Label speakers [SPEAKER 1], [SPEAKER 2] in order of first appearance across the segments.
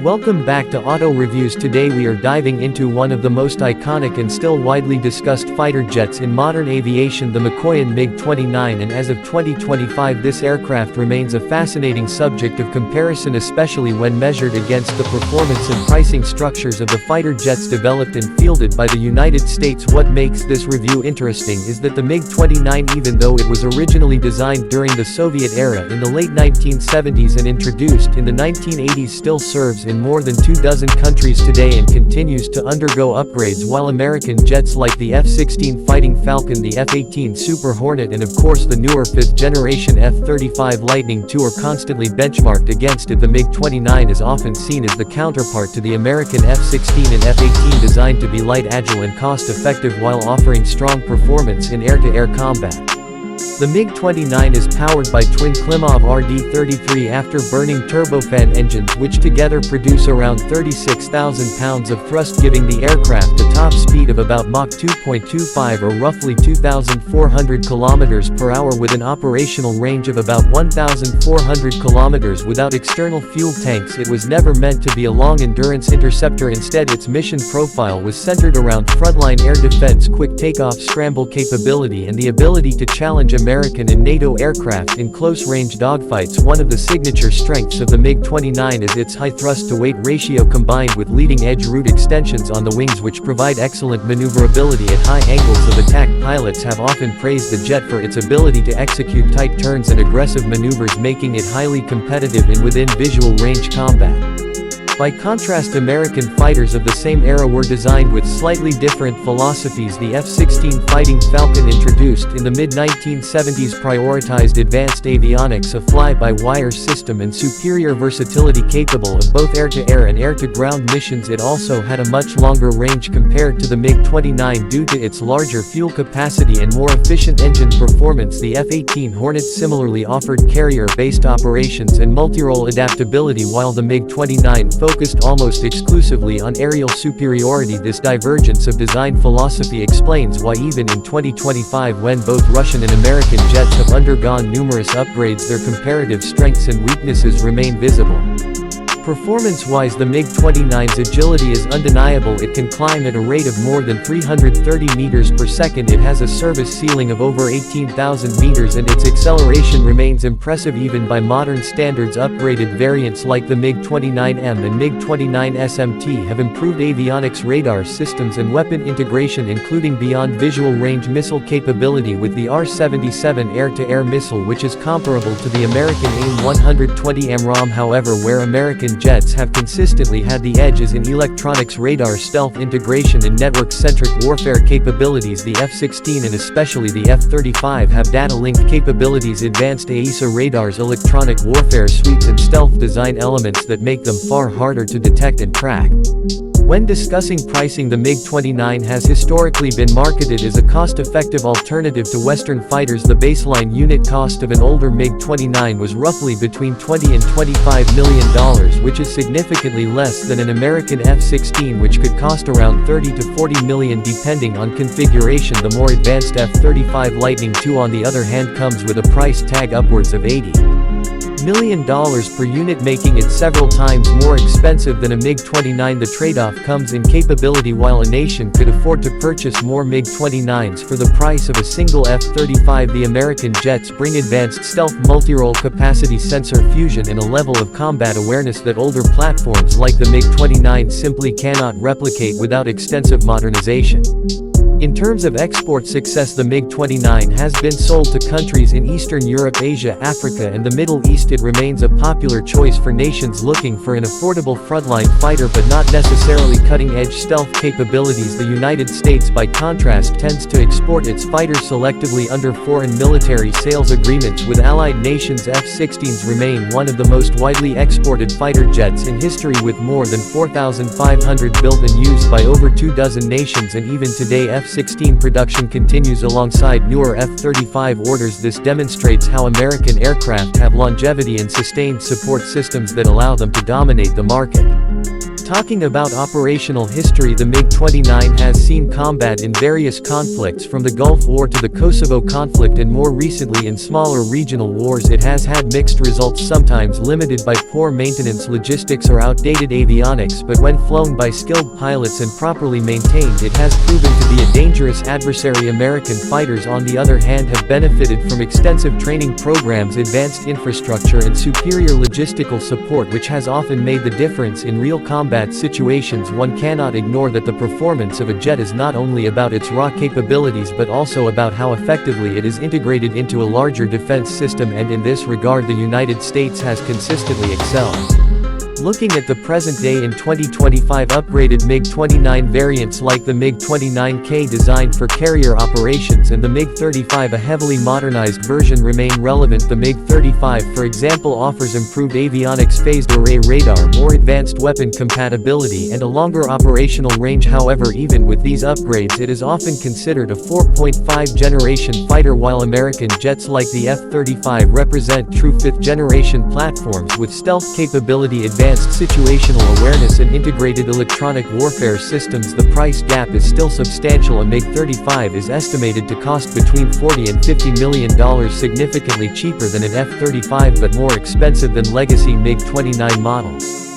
[SPEAKER 1] Welcome back to Auto Reviews. Today we are diving into one of the most iconic and still widely discussed fighter jets in modern aviation, the Mikoyan MiG-29, and as of 2025 this aircraft remains a fascinating subject of comparison, especially when measured against the performance and pricing structures of the fighter jets developed and fielded by the United States. What makes this review interesting is that the MiG-29, even though it was originally designed during the Soviet era in the late 1970s and introduced in the 1980s, still serves in more than 24 countries today and continues to undergo upgrades, while American jets like the F-16 Fighting Falcon, the F-18 Super Hornet, and of course the newer 5th generation F-35 Lightning II are constantly benchmarked against it. The MiG-29 is often seen as the counterpart to the American F-16 and F-18, designed to be light, agile and cost-effective while offering strong performance in air-to-air combat. The MiG-29 is powered by twin Klimov RD-33 afterburning turbofan engines, which together produce around 36,000 pounds of thrust, giving the aircraft a top speed of about Mach 2.25 or roughly 2,400 km per hour with an operational range of about 1,400 km. Without external fuel tanks, it was never meant to be a long-endurance interceptor. Instead, its mission profile was centered around frontline air defense, quick takeoff, scramble capability, and the ability to challenge American and NATO aircraft in close-range dogfights. One of the signature strengths of the MiG-29 is its high thrust-to-weight ratio, combined with leading-edge root extensions on the wings, which provide excellent maneuverability at high angles of attack. Pilots have often praised the jet for its ability to execute tight turns and aggressive maneuvers, making it highly competitive in within-visual range combat. By contrast, American fighters of the same era were designed with slightly different philosophies. The F-16 Fighting Falcon, introduced in the mid-1970s, prioritized advanced avionics, a fly-by-wire system, and superior versatility capable of both air-to-air and air-to-ground missions. It also had a much longer range compared to the MiG-29 due to its larger fuel capacity and more efficient engine performance. The F-18 Hornet similarly offered carrier-based operations and multi-role adaptability, while the MiG-29 focused almost exclusively on aerial superiority. This divergence of design philosophy explains why even in 2025, when both Russian and American jets have undergone numerous upgrades, their comparative strengths and weaknesses remain visible. Performance-wise, the MiG-29's agility is undeniable. It can climb at a rate of more than 330 meters per second. It has a service ceiling of over 18,000 meters, and its acceleration remains impressive even by modern standards. Upgraded variants like the MiG-29M and MiG-29 SMT have improved avionics, radar systems, and weapon integration, including beyond visual range missile capability with the R-77 air-to-air missile, which is comparable to the American AIM-120 AMRAAM. However, where American jets have consistently had the edge is in electronics, radar, stealth integration, and network-centric warfare capabilities. The F-16 and especially the F-35 have data-linked capabilities, advanced AESA radars, electronic warfare suites, and stealth design elements that make them far harder to detect and track. When discussing pricing, the MiG-29 has historically been marketed as a cost-effective alternative to Western fighters. The baseline unit cost of an older MiG-29 was roughly between $20 and $25 million, which is significantly less than an American F-16, which could cost around $30 to $40 million depending on configuration. The more advanced F-35 Lightning II, on the other hand, comes with a price tag upwards of $80 million per unit, making it several times more expensive than a MiG-29. The trade-off comes in capability. While a nation could afford to purchase more MiG-29s for the price of a single F-35, the American jets bring advanced stealth, multi-role capacity, sensor fusion, and a level of combat awareness that older platforms like the MiG-29 simply cannot replicate without extensive modernization. In terms of export success, the MiG-29 has been sold to countries in Eastern Europe, Asia, Africa, and the Middle East. It remains a popular choice for nations looking for an affordable frontline fighter but not necessarily cutting-edge stealth capabilities. The United States, by contrast, tends to export its fighters selectively under foreign military sales agreements with allied nations. F-16s remain one of the most widely exported fighter jets in history, with more than 4,500 built and used by over 24 nations, and even today F-16 production continues alongside newer F-35 orders. This demonstrates how American aircraft have longevity and sustained support systems that allow them to dominate the market. Talking about operational history, the MiG-29 has seen combat in various conflicts from the Gulf War to the Kosovo conflict, and more recently in smaller regional wars. It has had mixed results, sometimes limited by poor maintenance, logistics or outdated avionics, but when flown by skilled pilots and properly maintained, it has proven to be a dangerous adversary. American fighters, on the other hand, have benefited from extensive training programs, advanced infrastructure and superior logistical support, which has often made the difference in real combat situations. One cannot ignore that the performance of a jet is not only about its raw capabilities but also about how effectively it is integrated into a larger defense system, and in this regard the United States has consistently excelled. Looking at the present day in 2025, upgraded MiG-29 variants like the MiG-29K, designed for carrier operations, and the MiG-35, a heavily modernized version, remain relevant. The MiG-35, for example, offers improved avionics, phased array radar, more advanced weapon compatibility and a longer operational range. However, even with these upgrades, it is often considered a 4.5 generation fighter, while American jets like the F-35 represent true 5th generation platforms with stealth capability, advanced situational awareness and integrated electronic warfare systems. The price gap is still substantial. A MiG-35 is estimated to cost between $40 and $50 million, significantly cheaper than an F-35 but more expensive than legacy MiG-29 models.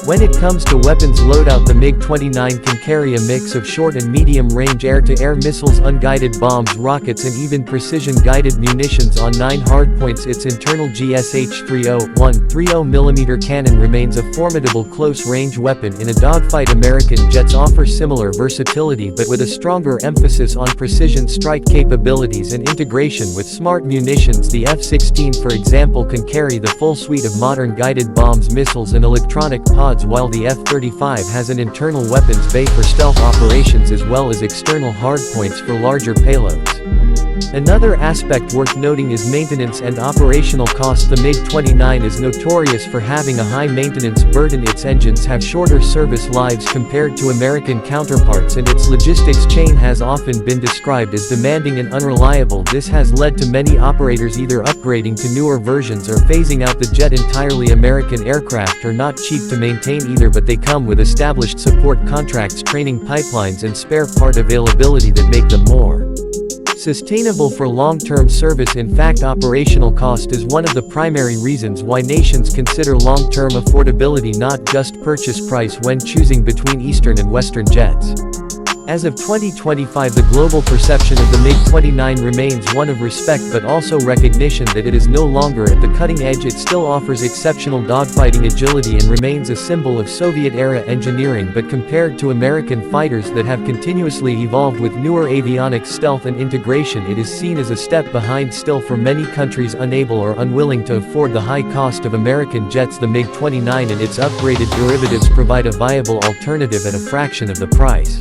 [SPEAKER 1] When it comes to weapons loadout, the MiG-29 can carry a mix of short and medium-range air-to-air missiles, unguided bombs, rockets and even precision-guided munitions on 9 hardpoints. Its internal GSH-30 130mm cannon remains a formidable close-range weapon in a dogfight. American jets offer similar versatility but with a stronger emphasis on precision strike capabilities and integration with smart munitions. The F-16, for example, can carry the full suite of modern guided bombs, missiles and electronic pods, while the F-35 has an internal weapons bay for stealth operations as well as external hardpoints for larger payloads. Another aspect worth noting is maintenance and operational costs. The MiG-29 is notorious for having a high maintenance burden. Its engines have shorter service lives compared to American counterparts, and its logistics chain has often been described as demanding and unreliable. This has led to many operators either upgrading to newer versions or phasing out the jet entirely. American aircraft are not cheap to maintain either, but they come with established support contracts, training pipelines and spare part availability that make them more sustainable for long-term service. In fact, operational cost is one of the primary reasons why nations consider long-term affordability, not just purchase price, when choosing between Eastern and Western jets. As of 2025, the global perception of the MiG-29 remains one of respect but also recognition that it is no longer at the cutting edge. It still offers exceptional dogfighting agility and remains a symbol of Soviet-era engineering, but compared to American fighters that have continuously evolved with newer avionics, stealth and integration, it is seen as a step behind. Still, for many countries unable or unwilling to afford the high cost of American jets, the MiG-29 and its upgraded derivatives provide a viable alternative at a fraction of the price.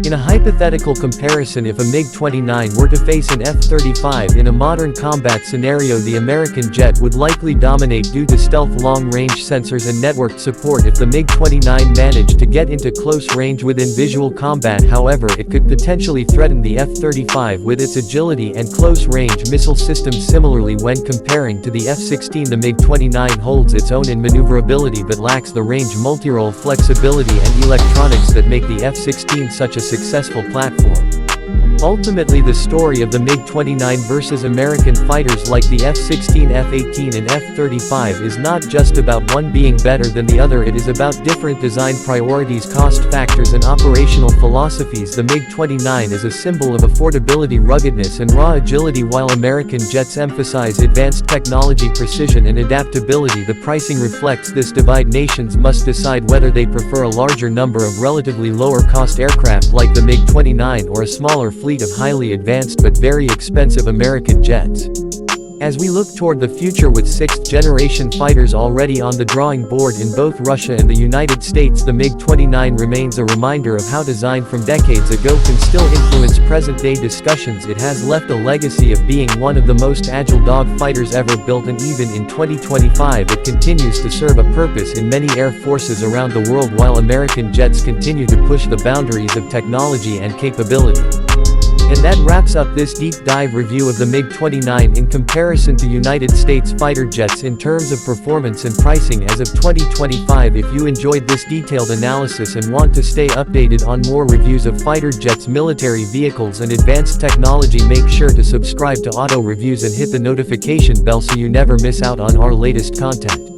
[SPEAKER 1] In a hypothetical comparison, if a MiG-29 were to face an F-35 in a modern combat scenario, the American jet would likely dominate due to stealth, long-range sensors and networked support. If the MiG-29 managed to get into close range within visual combat, however, it could potentially threaten the F-35 with its agility and close-range missile systems. Similarly, when comparing to the F-16, the MiG-29 holds its own in maneuverability but lacks the range, multirole flexibility and electronics that make the F-16 such a successful platform. Ultimately, the story of the MiG-29 versus American fighters like the F-16, F-18 and F-35 is not just about one being better than the other. It is about different design priorities, cost factors and operational philosophies. The MiG-29 is a symbol of affordability, ruggedness and raw agility, while American jets emphasize advanced technology, precision and adaptability. The pricing reflects this divide. Nations must decide whether they prefer a larger number of relatively lower-cost aircraft like the MiG-29 or a smaller fleet of highly advanced but very expensive American jets. As we look toward the future with 6th-generation fighters already on the drawing board in both Russia and the United States, the MiG-29 remains a reminder of how design from decades ago can still influence present-day discussions. It has left a legacy of being one of the most agile dogfighters ever built, and even in 2025 it continues to serve a purpose in many air forces around the world, while American jets continue to push the boundaries of technology and capability. And that wraps up this deep dive review of the MiG-29 in comparison to United States fighter jets in terms of performance and pricing as of 2025. If you enjoyed this detailed analysis and want to stay updated on more reviews of fighter jets, military vehicles and advanced technology, make sure to subscribe to Auto Reviews and hit the notification bell so you never miss out on our latest content.